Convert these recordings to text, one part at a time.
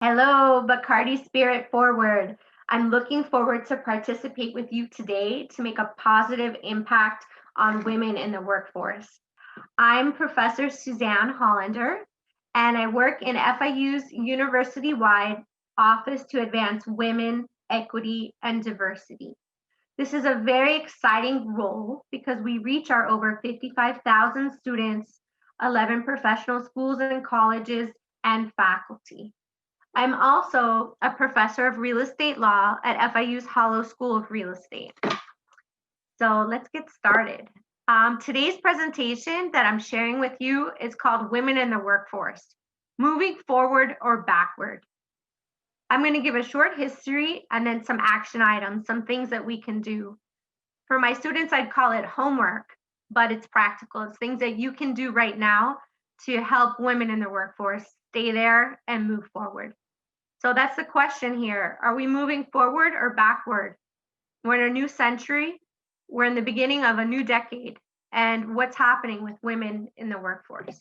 Hello, Bacardi Spirit Forward. I'm looking forward to participate with you today to make a positive impact on women in the workforce. I'm Professor Suzanne Hollander, and I work in FIU's university-wide Office to Advance Women, Equity, and Diversity. This is a very exciting role because we reach our over 55,000 students, 11 professional schools and colleges, and faculty. I'm also a professor of real estate law at FIU's Hollow School of Real Estate. So let's get started. Today's presentation that I'm sharing with you is called Women in the Workforce, Moving Forward or Backward. I'm going to give a short history and then some action items, some things that we can do. For my students, I'd call it homework, but it's practical. It's things that you can do right now to help women in the workforce stay there and move forward. So that's the question here. Are we moving forward or backward? We're in a new century. We're in the beginning of a new decade. And what's happening with women in the workforce?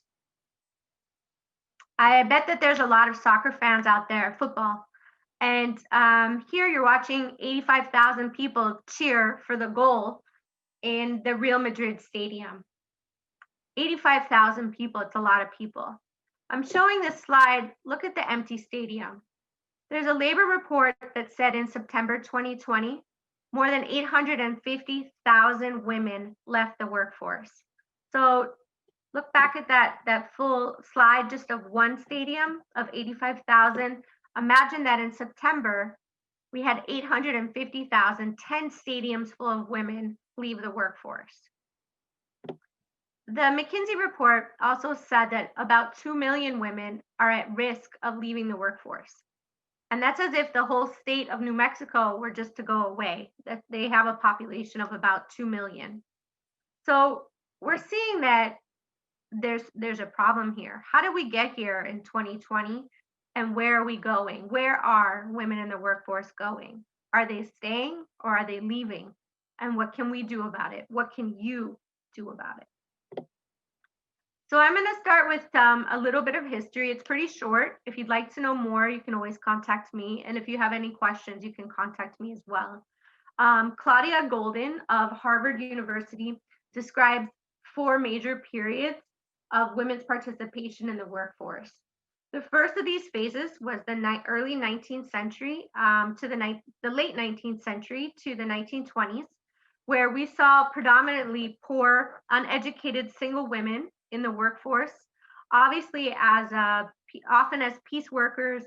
I bet that there's a lot of soccer fans out there, football. And here you're watching 85,000 people cheer for the goal in the Real Madrid stadium. 85,000 people, it's a lot of people. I'm showing this slide. Look at the empty stadium. There's a labor report that said in September 2020, more than 850,000 women left the workforce. So look back at that full slide just of one stadium of 85,000. Imagine that in September, we had 850,000, 10 stadiums full of women leave the workforce. The McKinsey report also said that about 2 million women are at risk of leaving the workforce. And that's as if the whole state of New Mexico were just to go away, that they have a population of about 2 million. So we're seeing that there's a problem here. How did we get here in 2020? And where are we going? Where are women in the workforce going? Are they staying or are they leaving? And what can we do about it? What can you do about it? So I'm going to start with a little bit of history. It's pretty short. If you'd like to know more, you can always contact me. And if you have any questions, you can contact me as well. Claudia Golden of Harvard University describes 4 major periods of women's participation in the workforce. The first of these phases was the early 19th century to the late 19th century to the 1920s, where we saw predominantly poor, uneducated single women in the workforce, obviously as often as piece workers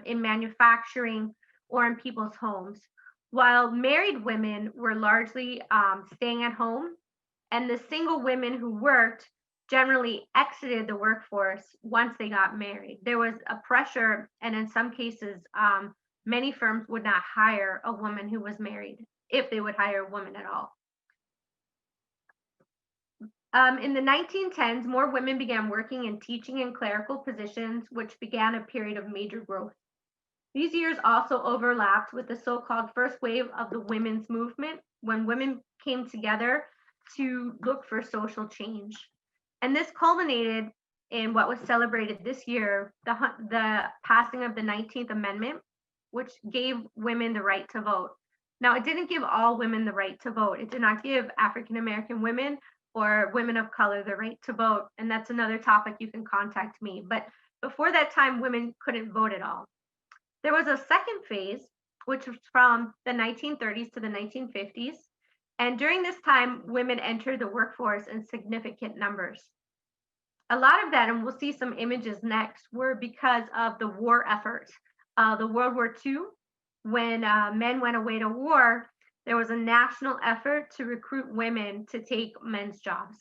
in manufacturing or in people's homes, while married women were largely staying at home, and the single women who worked generally exited the workforce once they got married. There was a pressure, and in some cases, many firms would not hire a woman who was married, if they would hire a woman at all. In the 1910s, more women began working in teaching and clerical positions, which began a period of major growth. These years also overlapped with the so-called first wave of the women's movement, when women came together to look for social change. And this culminated in what was celebrated this year, the passing of the 19th Amendment, which gave women the right to vote. Now, it didn't give all women the right to vote. It did not give African American women or women of color the right to vote. And that's another topic. You can contact me. But before that time, women couldn't vote at all. There was a second phase, which was from the 1930s to the 1950s. And during this time, women entered the workforce in significant numbers. A lot of that, and we'll see some images next, were because of the war effort. The World War II, when men went away to war, there was a national effort to recruit women to take men's jobs.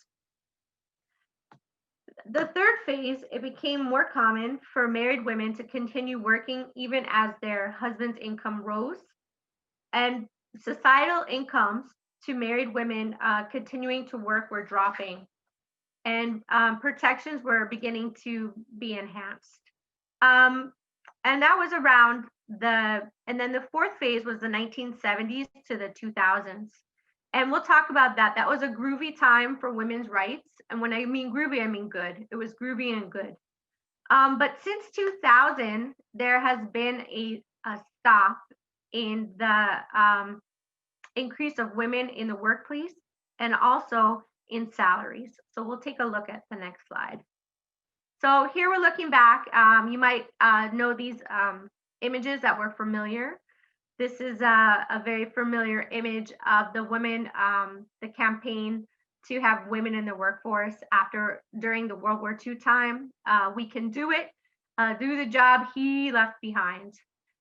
The third phase, it became more common for married women to continue working even as their husband's income rose, and societal incomes to married women continuing to work were dropping, and protections were beginning to be enhanced. And that was around and then the fourth phase was the 1970s to the 2000s. And we'll talk about that. That was a groovy time for women's rights. And when I mean groovy, I mean good. It was groovy and good. But since 2000, there has been a stop in the increase of women in the workplace and also in salaries. So we'll take a look at the next slide. So here we're looking back. You might know these images that were familiar. This is a very familiar image of the women, the campaign to have women in the workforce during the World War II time. We can do it, do the job he left behind.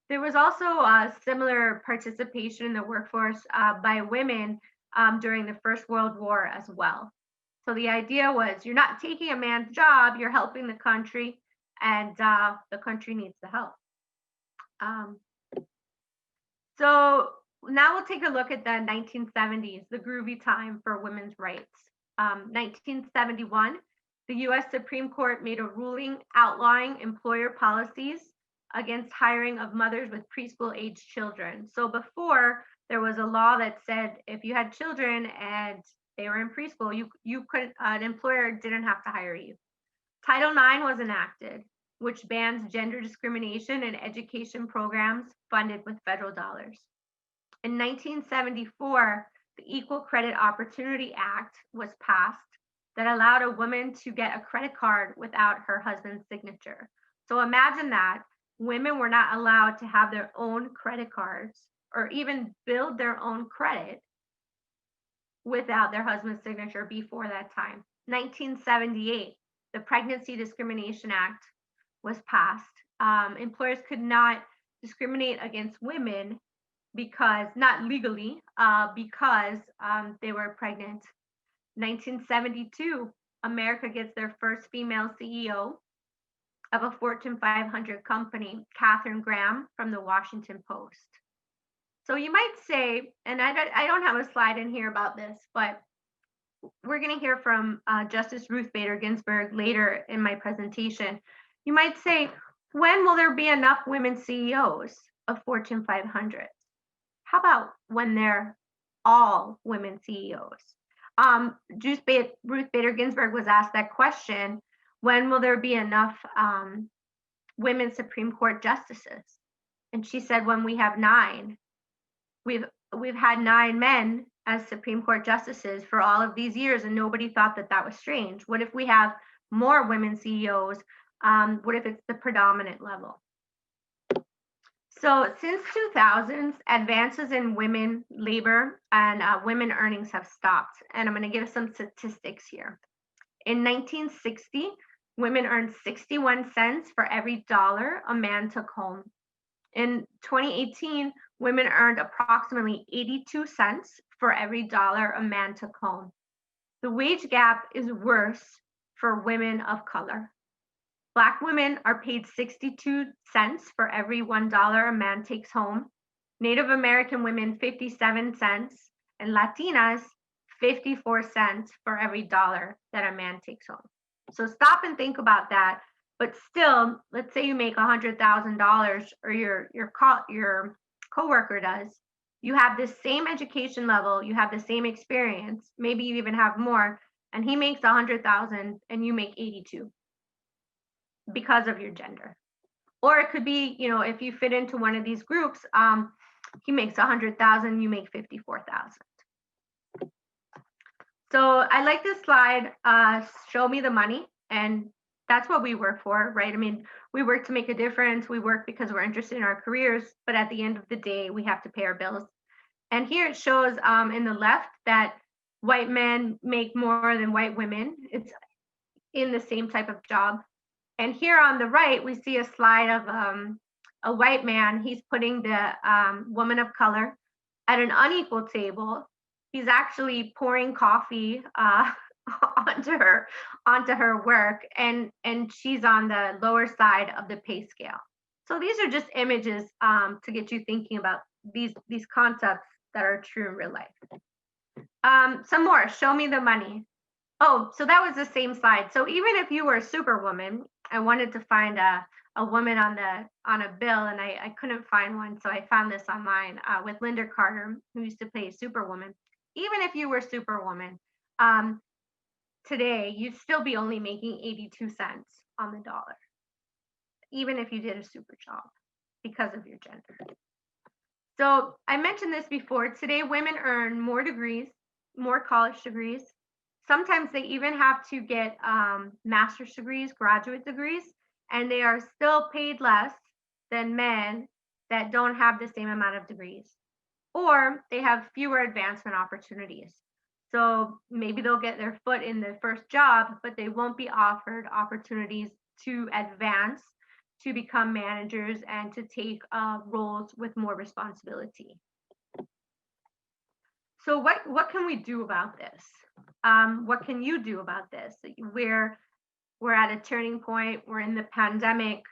There was also a similar participation in the workforce by women during the First World War as well. So the idea was you're not taking a man's job, you're helping the country, and the country needs the help. So now we'll take a look at the 1970s, the groovy time for women's rights. 1971, the US Supreme Court made a ruling outlawing employer policies against hiring of mothers with preschool age children. So before, there was a law that said if you had children and they were in preschool, you could an employer didn't have to hire you. Title IX was enacted, which bans gender discrimination in education programs funded with federal dollars. In 1974, the Equal Credit Opportunity Act was passed that allowed a woman to get a credit card without her husband's signature. So imagine that women were not allowed to have their own credit cards or even build their own credit without their husband's signature before that time. 1978, the Pregnancy Discrimination Act was passed. Employers could not discriminate against women because, not legally, because they were pregnant. 1972, America gets their first female CEO of a Fortune 500 company, Katharine Graham from the Washington Post. So you might say, and I don't have a slide in here about this, but we're going to hear from Justice Ruth Bader Ginsburg later in my presentation. You might say, when will there be enough women CEOs of Fortune 500? How about when they're all women CEOs? Ruth Bader Ginsburg was asked that question, when will there be enough women Supreme Court justices? And she said, when we have 9. We've had 9 men as Supreme Court justices for all of these years, and nobody thought that was strange. What if we have more women CEOs? What if it's the predominant level? So since 2000s, advances in women labor and women earnings have stopped. And I'm going to give some statistics here. In 1960, women earned 61 cents for every dollar a man took home. In 2018, women earned approximately 82 cents for every dollar a man took home. The wage gap is worse for women of color. Black women are paid 62 cents for every $1 a man takes home. Native American women, 57 cents, and Latinas, 54 cents for every dollar that a man takes home. So stop and think about that. But still, let's say you make $100,000 or your coworker does. You have the same education level, you have the same experience, maybe you even have more, and he makes 100,000 and you make 82 because of your gender. Or it could be, if you fit into one of these groups, he makes 100,000, you make 54,000. So I like this slide, show me the money, and that's what we work for, right? I mean, we work to make a difference. We work because we're interested in our careers, but at the end of the day, we have to pay our bills. And here it shows in the left that white men make more than white women. It's in the same type of job. And here on the right, we see a slide of a white man. He's putting the woman of color at an unequal table. He's actually pouring coffee onto her work, and she's on the lower side of the pay scale. So these are just images to get you thinking about these concepts that are true in real life. Some more, show me the money. Oh, so that was the same slide. So even if you were a superwoman, I wanted to find a woman on a bill, and I couldn't find one, so I found this online with Linda Carter, who used to play Superwoman. Even if you were Superwoman, today you'd still be only making 82 cents on the dollar. even if you did a super job because of your gender. So I mentioned this before. Today, women earn more degrees, more college degrees. Sometimes they even have to get master's degrees, graduate degrees, and they are still paid less than men that don't have the same amount of degrees, or they have fewer advancement opportunities. So maybe they'll get their foot in the first job, but they won't be offered opportunities to advance, to become managers, and to take roles with more responsibility. So what can we do about this? What can you do about this? We're at a turning point. We're in the pandemic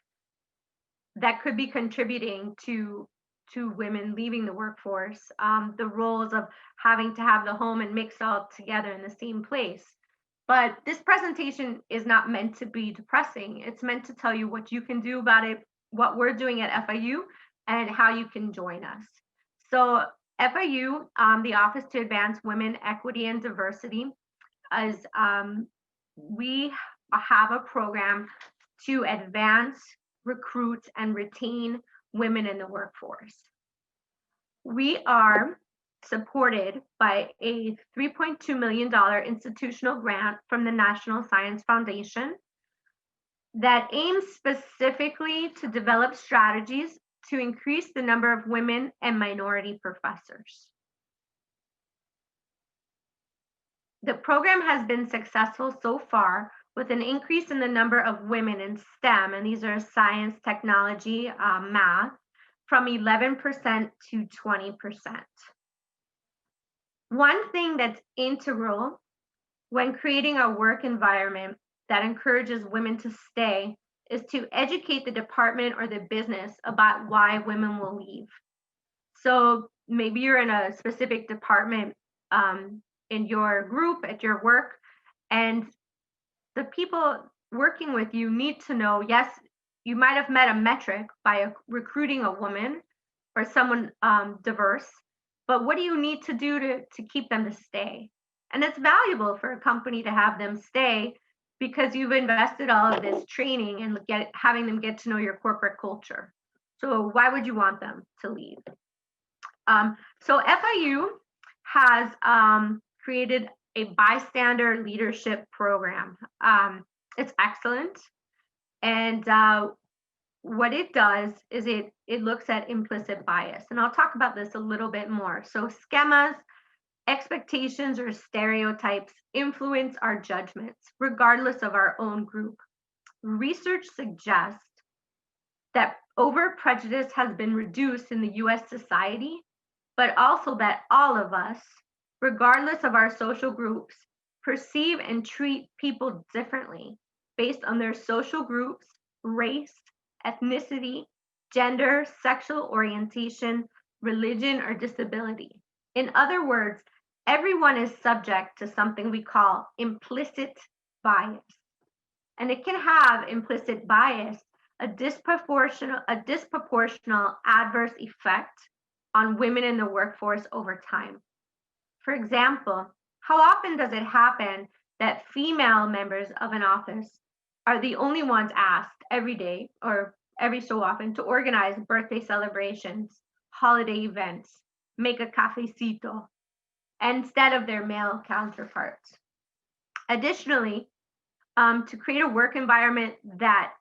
that could be contributing to women leaving the workforce. The roles of having to have the home and mix all together in the same place. But this presentation is not meant to be depressing. It's meant to tell you what you can do about it, what we're doing at FIU, and how you can join us. So FIU, the Office to Advance Women, Equity, and Diversity, is we have a program to advance, recruit, and retain women in the workforce. We are supported by a $3.2 million institutional grant from the National Science Foundation that aims specifically to develop strategies to increase the number of women and minority professors. The program has been successful so far, with an increase in the number of women in STEM, and these are science, technology, math, from 11% to 20%. One thing that's integral when creating a work environment that encourages women to stay is to educate the department or the business about why women will leave. So maybe you're in a specific department in your group, at your work, and the people working with you need to know, yes, you might have met a metric by recruiting a woman or someone diverse, but what do you need to do to keep them to stay? And it's valuable for a company to have them stay because you've invested all of this training and having them get to know your corporate culture. So why would you want them to leave? So FIU has created a bystander leadership program. It's excellent. And what it does is it looks at implicit bias. And I'll talk about this a little bit more. So schemas, expectations, or stereotypes influence our judgments, regardless of our own group. Research suggests that over prejudice has been reduced in the US society, but also that all of us, regardless of our social groups, perceive and treat people differently based on their social groups, race, ethnicity, gender, sexual orientation, religion, or disability. In other words, everyone is subject to something we call implicit bias. And it can have implicit bias, a disproportional adverse effect on women in the workforce over time. For example, how often does it happen that female members of an office are the only ones asked every day or every so often to organize birthday celebrations, holiday events, make a cafecito, instead of their male counterparts? Additionally, to create a work environment that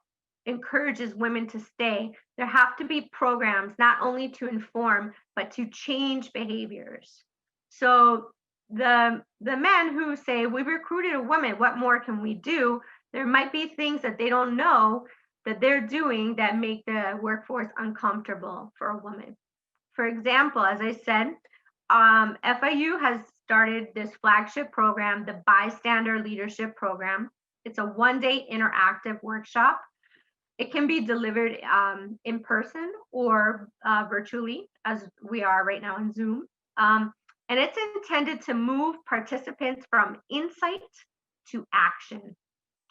encourages women to stay, there have to be programs not only to inform, but to change behaviors. So the men who say, we recruited a woman, what more can we do? There might be things that they don't know that they're doing that make the workforce uncomfortable for a woman. For example, as I said, FIU has started this flagship program, the Bystander Leadership Program. It's a one-day interactive workshop. It can be delivered in person or virtually, as we are right now in Zoom. And it's intended to move participants from insight to action,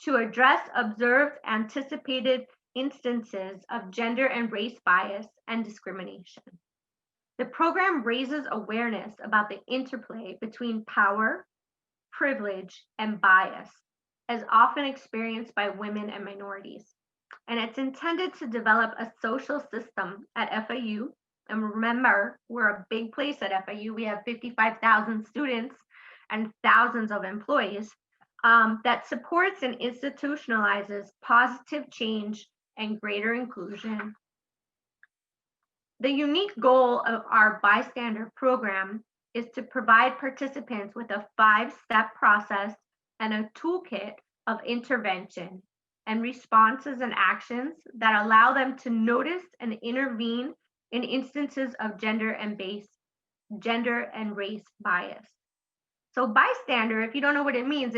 to address observed anticipated instances of gender and race bias and discrimination. The program raises awareness about the interplay between power, privilege, and bias, as often experienced by women and minorities. And it's intended to develop a social system at FIU. And remember, we're a big place at FIU. We have 55,000 students and thousands of employees, that supports and institutionalizes positive change and greater inclusion. The unique goal of our Bystander program is to provide participants with a 5-step process and a toolkit of intervention and responses and actions that allow them to notice and intervene in instances of gender and race bias. So bystander, if you don't know what it means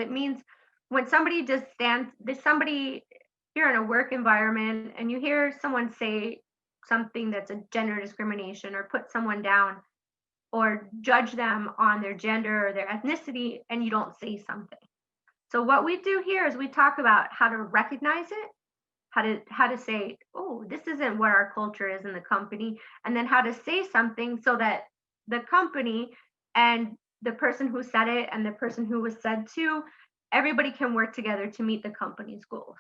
when somebody just stands, there's somebody, you're in a work environment and you hear someone say something that's a gender discrimination or put someone down or judge them on their gender or their ethnicity, and you don't say something. So what we do here is we talk about how to recognize it, how to say, oh, this isn't what our culture is in the company, and then how to say something so that the company and the person who said it and the person who was said to, everybody can work together to meet the company's goals.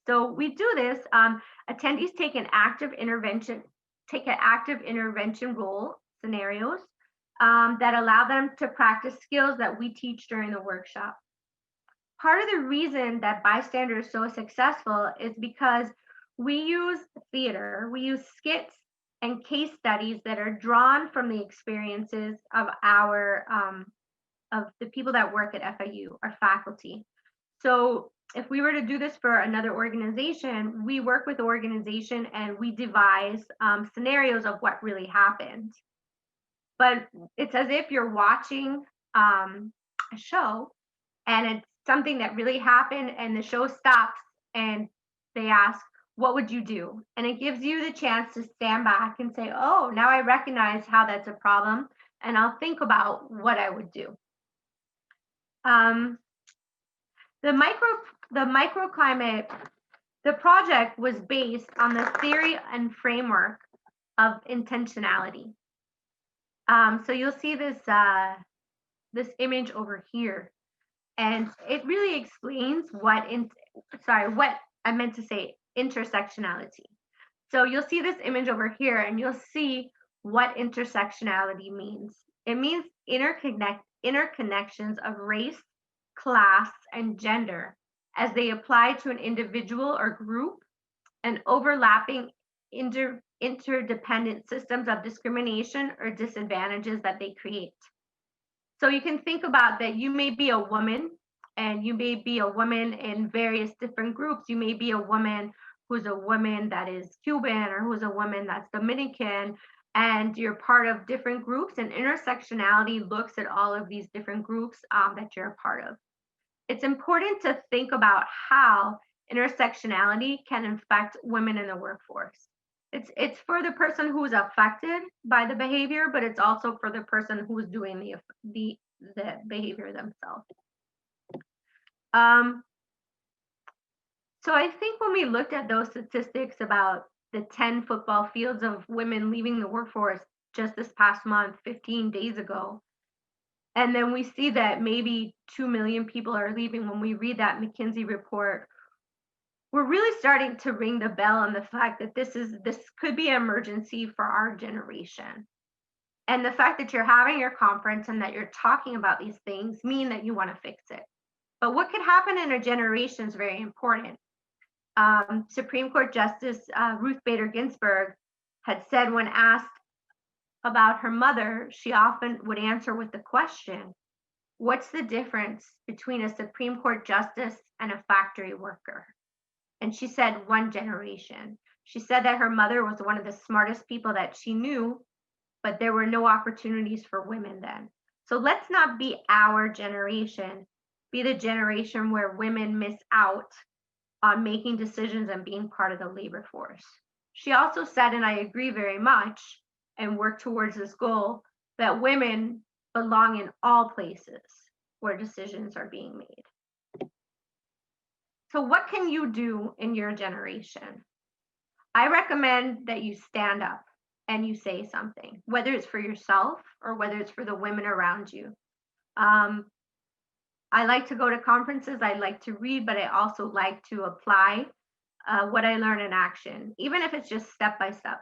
So we do this. Attendees take an active intervention role scenarios that allow them to practice skills that we teach during the workshop. Part of the reason that Bystander is so successful is because we use theater, we use skits and case studies that are drawn from the experiences of the people that work at FIU, our faculty. So if we were to do this for another organization, we work with the organization and we devise scenarios of what really happened. But it's as if you're watching a show and it's something that really happened and the show stops and they ask, what would you do? And it gives you the chance to stand back and say, oh, now I recognize how that's a problem and I'll think about what I would do. The microclimate, the project was based on the theory and framework of intentionality. So you'll see this image over here, and it really explains what I meant to say, intersectionality. So you'll see this image over here, and you'll see what intersectionality means. It means interconnections of race, class, and gender as they apply to an individual or group, and overlapping interdependent systems of discrimination or disadvantages that they create. So you can think about that you may be a woman, and you may be a woman in various different groups. You may be a woman who's a woman that is Cuban, or who's a woman that's Dominican, and you're part of different groups, and intersectionality looks at all of these different groups that you're a part of. It's important to think about how intersectionality can affect women in the workforce. It's for the person who's affected by the behavior, but it's also for the person who's doing the behavior themselves. So I think when we looked at those statistics about the 10 football fields of women leaving the workforce just this past month, 15 days ago, and then we see that maybe 2 million people are leaving, when we read that McKinsey report, we're really starting to ring the bell on the fact that this could be an emergency for our generation. And the fact that you're having your conference and that you're talking about these things mean that you want to fix it. But what could happen in a generation is very important. Supreme Court Justice Ruth Bader Ginsburg had said, when asked about her mother, she often would answer with the question, what's the difference between a Supreme Court justice and a factory worker? And she said, one generation. She said that her mother was one of the smartest people that she knew, but there were no opportunities for women then. So let's not be our generation, be the generation where women miss out on making decisions and being part of the labor force. She also said, and I agree very much, and work towards this goal, that women belong in all places where decisions are being made. So what can you do in your generation? I recommend that you stand up and you say something, whether it's for yourself or whether it's for the women around you. I like to go to conferences, I like to read, but I also like to apply what I learn in action, even if it's just step by step.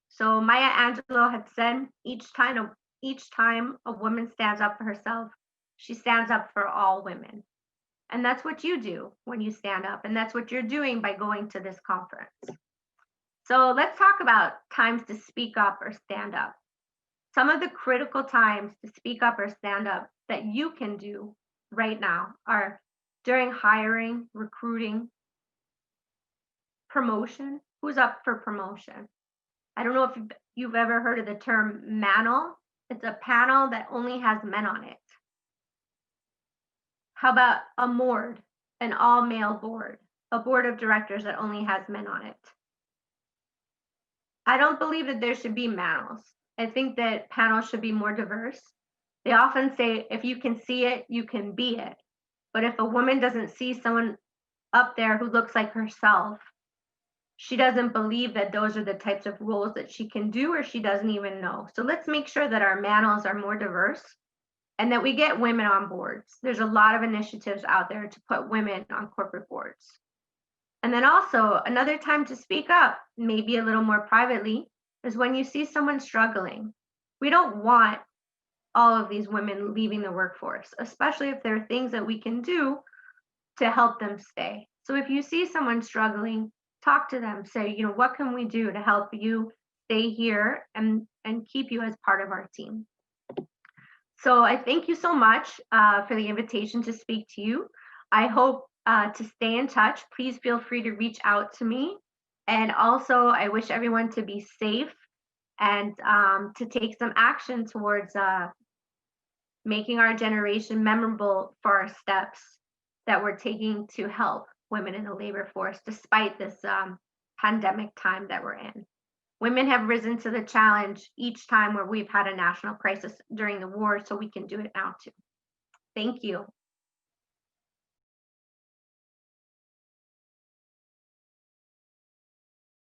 So Maya Angelou had said, each time a woman stands up for herself, she stands up for all women. And that's what you do when you stand up, and that's what you're doing by going to this conference. So let's talk about times to speak up or stand up. Some of the critical times to speak up or stand up that you can do right now are during hiring, recruiting, promotion. Who's up for promotion? I don't know if you've ever heard of the term manel. It's a panel that only has men on it. How about a MORD, an all-male board, a board of directors that only has men on it? I don't believe that there should be panels. I think that panels should be more diverse. They often say, if you can see it, you can be it. But if a woman doesn't see someone up there who looks like herself, she doesn't believe that those are the types of roles that she can do, or she doesn't even know. So let's make sure that our panels are more diverse and that we get women on boards. There's a lot of initiatives out there to put women on corporate boards. And then also another time to speak up, maybe a little more privately, is when you see someone struggling. We don't want all of these women leaving the workforce, especially if there are things that we can do to help them stay. So if you see someone struggling, talk to them, say, what can we do to help you stay here and keep you as part of our team? So I thank you so much for the invitation to speak to you. I hope to stay in touch. Please feel free to reach out to me. And also, I wish everyone to be safe and to take some action towards making our generation memorable for our steps that we're taking to help women in the labor force, despite this pandemic time that we're in. Women have risen to the challenge each time where we've had a national crisis during the war, so we can do it now too. Thank you.